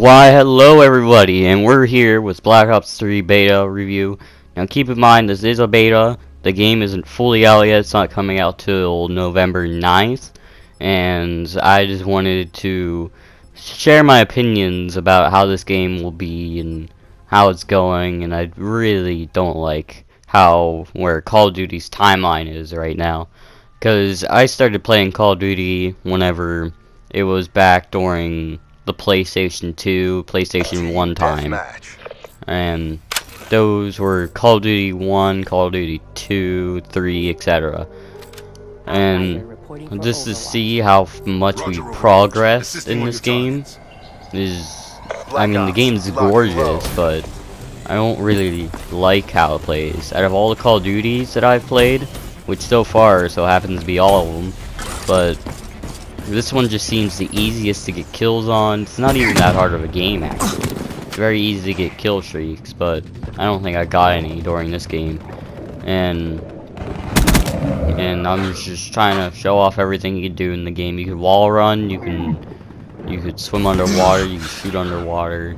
Why, hello everybody, and we're here with Black Ops 3 beta review. Now keep in mind, this is a beta. The game isn't fully out yet. It's not coming out till November 9th. And I just wanted to share my opinions about how this game will be and how it's going. And I really don't like where Call of Duty's timeline is right now. Because I started playing Call of Duty whenever it was back during the PlayStation 2, PlayStation 1 time, and those were Call of Duty 1, Call of Duty 2, 3, etc. And just to see how much we progressed in this game I mean, the game's gorgeous, but I don't really like how it plays. Out of all the Call of Duties that I've played, which so far so happens to be all of them, but this one just seems the easiest to get kills on. It's not even that hard of a game, actually. It's very easy to get kill streaks, but I don't think I got any during this game. And I'm just trying to show off everything you can do in the game. You could wall run, you could swim underwater, you can shoot underwater.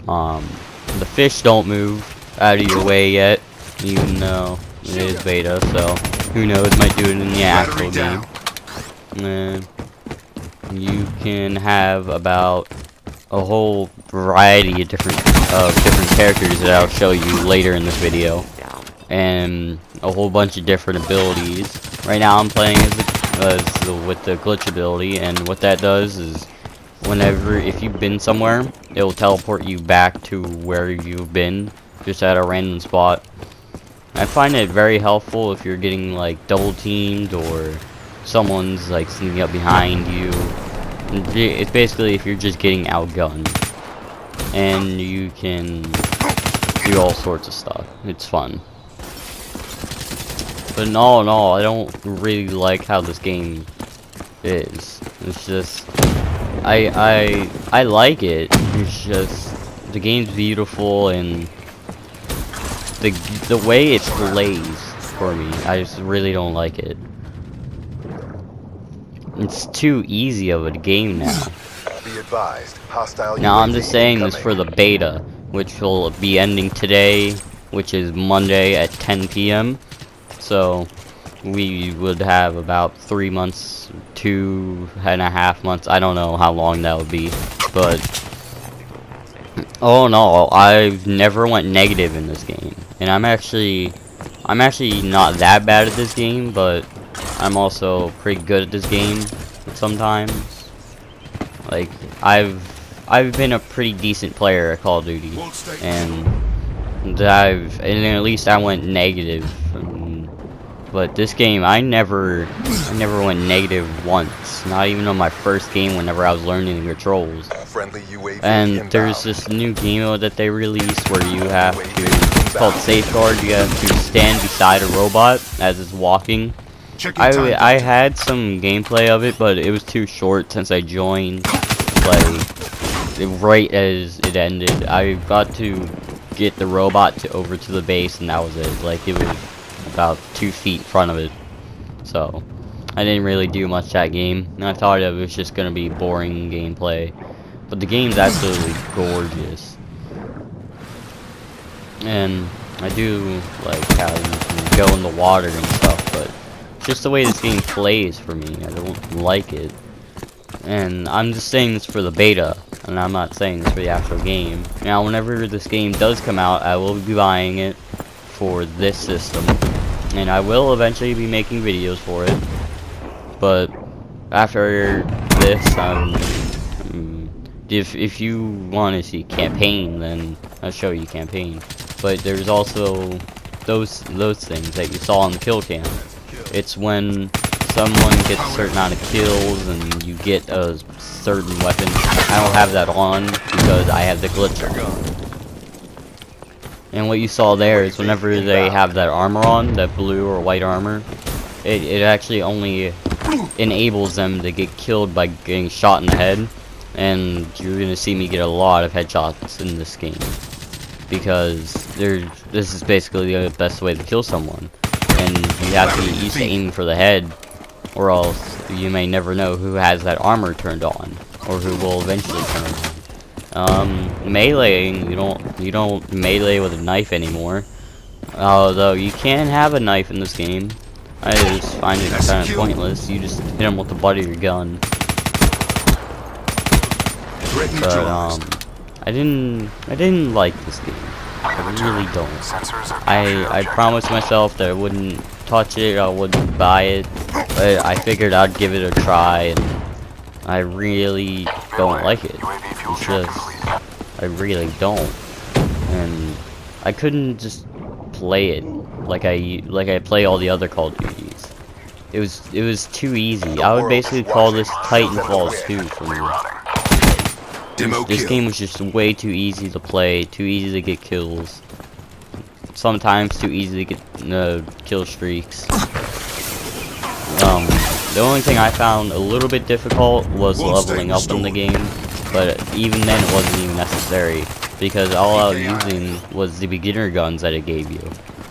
The fish don't move out of your way yet, even though it is beta, so who knows, might do it in the actual game. And you can have about a whole variety of different characters that I'll show you later in this video, and a whole bunch of different abilities. Right now I'm playing with the glitch ability, and what that does is if you've been somewhere, it will teleport you back to where you've been, just at a random spot. I find it very helpful if you're getting like double teamed or someone's like sneaking up behind you. It's basically if you're just getting outgunned, and you can do all sorts of stuff. It's fun. But in all, I don't really like how this game is. It's just I like it. It's just the game's beautiful, and the way it plays for me, I just really don't like it. It's too easy of a game now. Be advised, hostile. Now I'm just saying this for the beta, which will be ending today, which is Monday at 10 p.m. So we would have about 3 months, 2.5 months. I don't know how long that would be, but oh no, I've never went negative in this game, and I'm actually not that bad at this game, but I'm also pretty good at this game sometimes. Like I've been a pretty decent player at Call of Duty, and at least I went negative. But this game, I never went negative once. Not even on my first game whenever I was learning the controls. And there's this new game mode that they released where you have to, it's called Safeguard. You have to stand beside a robot as it's walking. I had some gameplay of it, but it was too short since I joined like right as it ended. I got to get the robot over to the base, and that was it. Like, it was about 2 feet in front of it, so I didn't really do much that game, and I thought it was just gonna be boring gameplay, but the game's absolutely gorgeous, and I do like how you can go in the water and stuff, but just the way this game plays for me, I don't like it. And I'm just saying this for the beta, and I'm not saying this for the actual game. Now, whenever this game does come out, I will be buying it for this system, and I will eventually be making videos for it. But after this, if you want to see campaign, then I'll show you campaign. But there's also those things that you saw on the kill cam. It's when someone gets a certain amount of kills and you get a certain weapon. I don't have that on because I have the glitch on. And what you saw there is whenever they have that armor on, that blue or white armor, it actually only enables them to get killed by getting shot in the head. And you're gonna see me get a lot of headshots in this game, because this is basically the best way to kill someone. And you have to get used to aiming for the head, or else you may never know who has that armor turned on, or who will eventually turn on. Meleeing, you don't melee with a knife anymore. Although you can have a knife in this game. I just find it kind of pointless. You just hit them with the butt of your gun. But I didn't like this game. I really don't. I promised myself that I wouldn't touch it, I wouldn't buy it, but I figured I'd give it a try, and I really don't like it. It's just, I really don't, and I couldn't just play it like I play all the other Call of Duties. It was too easy. I would basically call this Titanfall 2 for me. This game was just way too easy to play, too easy to get kills. Sometimes too easy to get kill streaks. The only thing I found a little bit difficult was leveling up in the game, but even then it wasn't even necessary, because all I was using was the beginner guns that it gave you.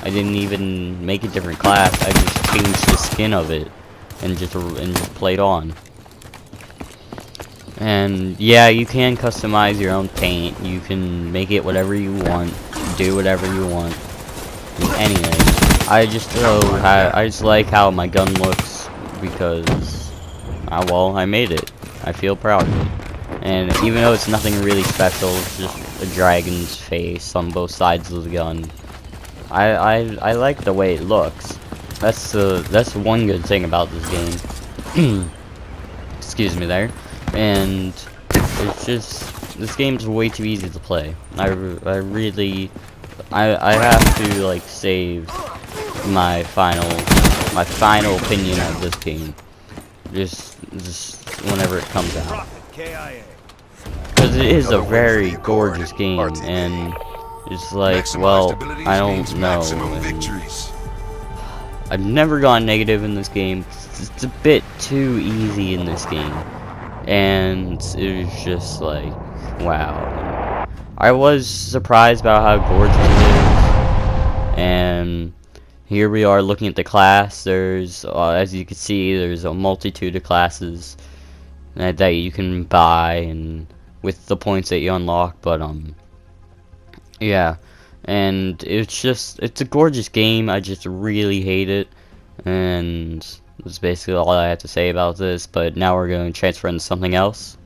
I didn't even make a different class, I just changed the skin of it and just played on. And yeah, you can customize your own paint. You can make it whatever you want, do whatever you want, anything. I just like how my gun looks because, well, I made it. I feel proud of it. And even though it's nothing really special, it's just a dragon's face on both sides of the gun. I like the way it looks. That's one good thing about this game. Excuse me there. And it's just, this game's way too easy to play. I have to like save my final opinion of this game just whenever it comes out, because it is a very gorgeous game, and it's like, well, I don't know, I've never gone negative in this game. It's a bit too easy in this game. And it was just like, wow. I was surprised about how gorgeous it is. And here we are looking at the class. There's, as you can see, there's a multitude of classes that you can buy, and with the points that you unlock. But yeah. And it's a gorgeous game. I just really hate it. And that's basically all I have to say about this, but now we're going to transfer into something else.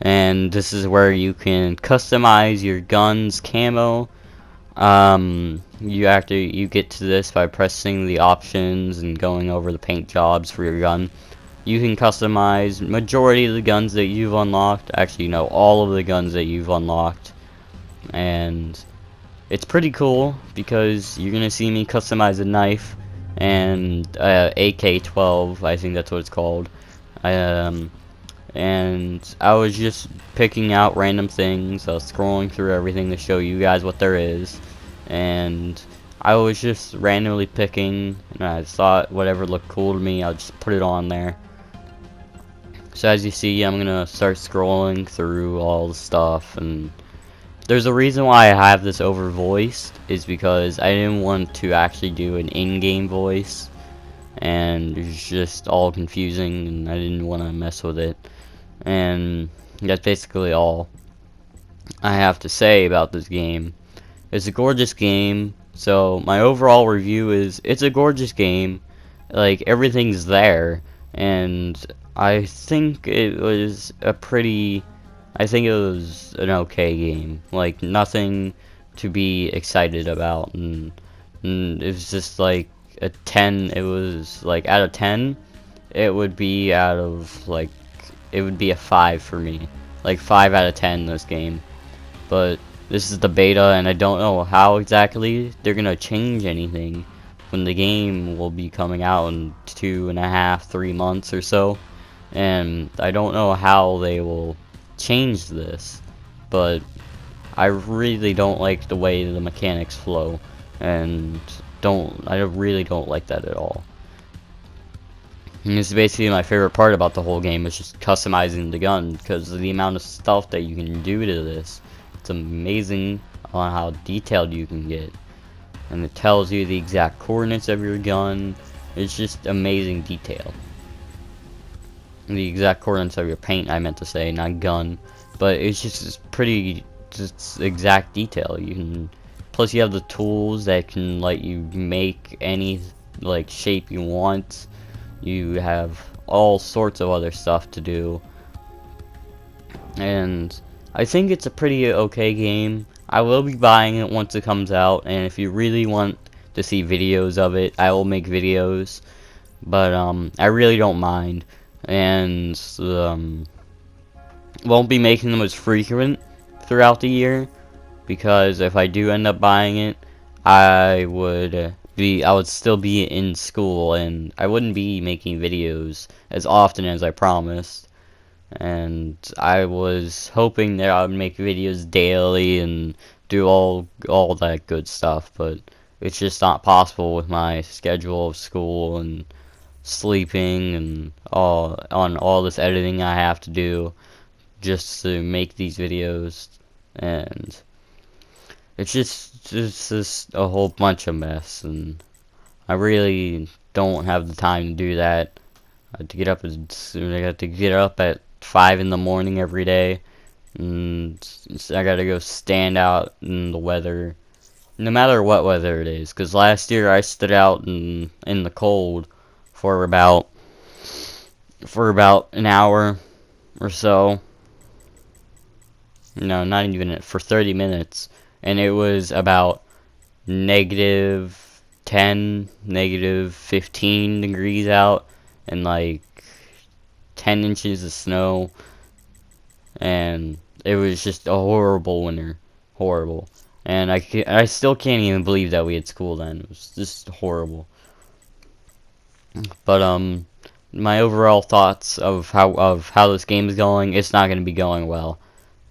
And this is where you can customize your gun's camo. You get to this by pressing the options and going over the paint jobs for your gun. You can customize majority of the guns that you've unlocked. Actually, no, all of the guns that you've unlocked. And it's pretty cool because you're gonna see me customize a knife and AK-12, I think that's what it's called. And I was just picking out random things. I was scrolling through everything to show you guys what there is, and I was just randomly picking, and I thought whatever looked cool to me, I'll just put it on there. So as you see, I'm gonna start scrolling through all the stuff, and there's a reason why I have this over voiced, is because I didn't want to actually do an in-game voice, and it was just all confusing, and I didn't want to mess with it. And that's basically all I have to say about this game. It's a gorgeous game, so my overall review is, it's a gorgeous game, like everything's there, and I think it was an okay game. Like, nothing to be excited about, and it was just like a 10. It was like, out of 10, it would be a 5 for me. Like 5 out of 10 this game. But this is the beta, and I don't know how exactly they're gonna change anything when the game will be coming out in 2.5, 3 months or so. And I don't know how they will change this, but I really don't like the way the mechanics flow, and I really don't like that at all. And this is basically my favorite part about the whole game, is just customizing the gun, because of the amount of stuff that you can do to this. It's amazing on how detailed you can get, and it tells you the exact coordinates of your gun. It's just amazing detail. The exact coordinates of your paint, I meant to say, not gun. but it's just pretty just exact detail. You can, plus you have the tools that can let you make any like shape you want. You have all sorts of other stuff to do, and I think it's a pretty okay game. I will be buying it once it comes out, and if you really want to see videos of it, I will make videos, but I really don't mind, and won't be making them as frequent throughout the year, because if I do end up buying it, I would still be in school, and I wouldn't be making videos as often as I promised. And I was hoping that I would make videos daily and do all that good stuff, but it's just not possible with my schedule of school and sleeping and all this editing I have to do just to make these videos, and it's just a whole bunch of mess, and I really don't have the time to do that. I have to get up at 5 in the morning every day, and I gotta go stand out in the weather, no matter what weather it is. Cause last year I stood out in the cold for about an hour or so. No, not even for 30 minutes, and it was about -10, -15 degrees out, and like 10 inches of snow, and it was just a horrible winter, horrible. And I still can't even believe that we had school then. It was just horrible. But my overall thoughts of how this game is going, it's not going to be going well.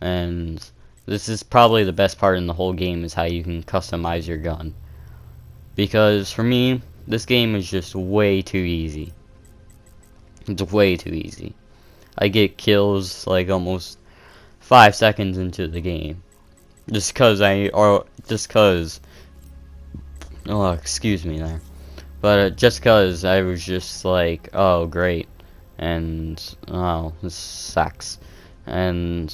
And this is probably the best part in the whole game, is how you can customize your gun. Because for me, this game is just way too easy. It's way too easy. I get kills like almost 5 seconds into the game. Just cause oh, excuse me there. But just cause I was just like, oh great, and oh, this sucks. And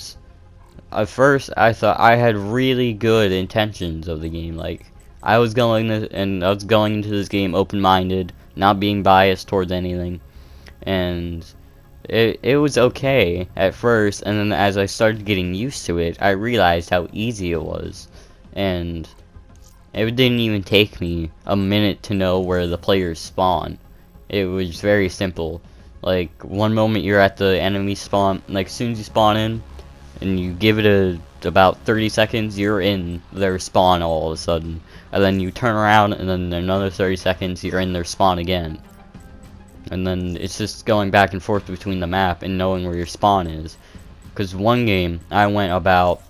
at first I thought I had really good intentions of the game. Like I was going into this game open-minded, not being biased towards anything, and it was okay at first, and then as I started getting used to it, I realized how easy it was, and it didn't even take me a minute to know where the players spawn. It was very simple. Like one moment you're at the enemy spawn, like as soon as you spawn in, and you give it about 30 seconds, you're in their spawn all of a sudden, and then you turn around, and then another 30 seconds, you're in their spawn again. And then it's just going back and forth between the map and knowing where your spawn is. Because one game, I went about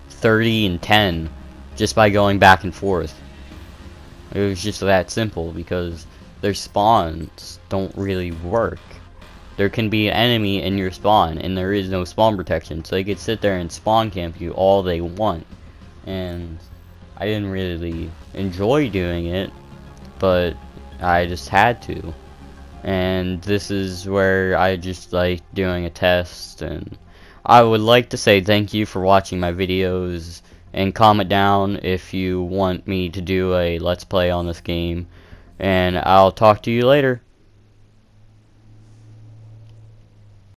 30 and 10 just by going back and forth. It was just that simple, because their spawns don't really work. There can be an enemy in your spawn, and there is no spawn protection, so they could sit there and spawn camp you all they want. And I didn't really enjoy doing it, but I just had to. And this is where I just like doing a test, and I would like to say thank you for watching my videos, and comment down if you want me to do a let's play on this game, and I'll talk to you later.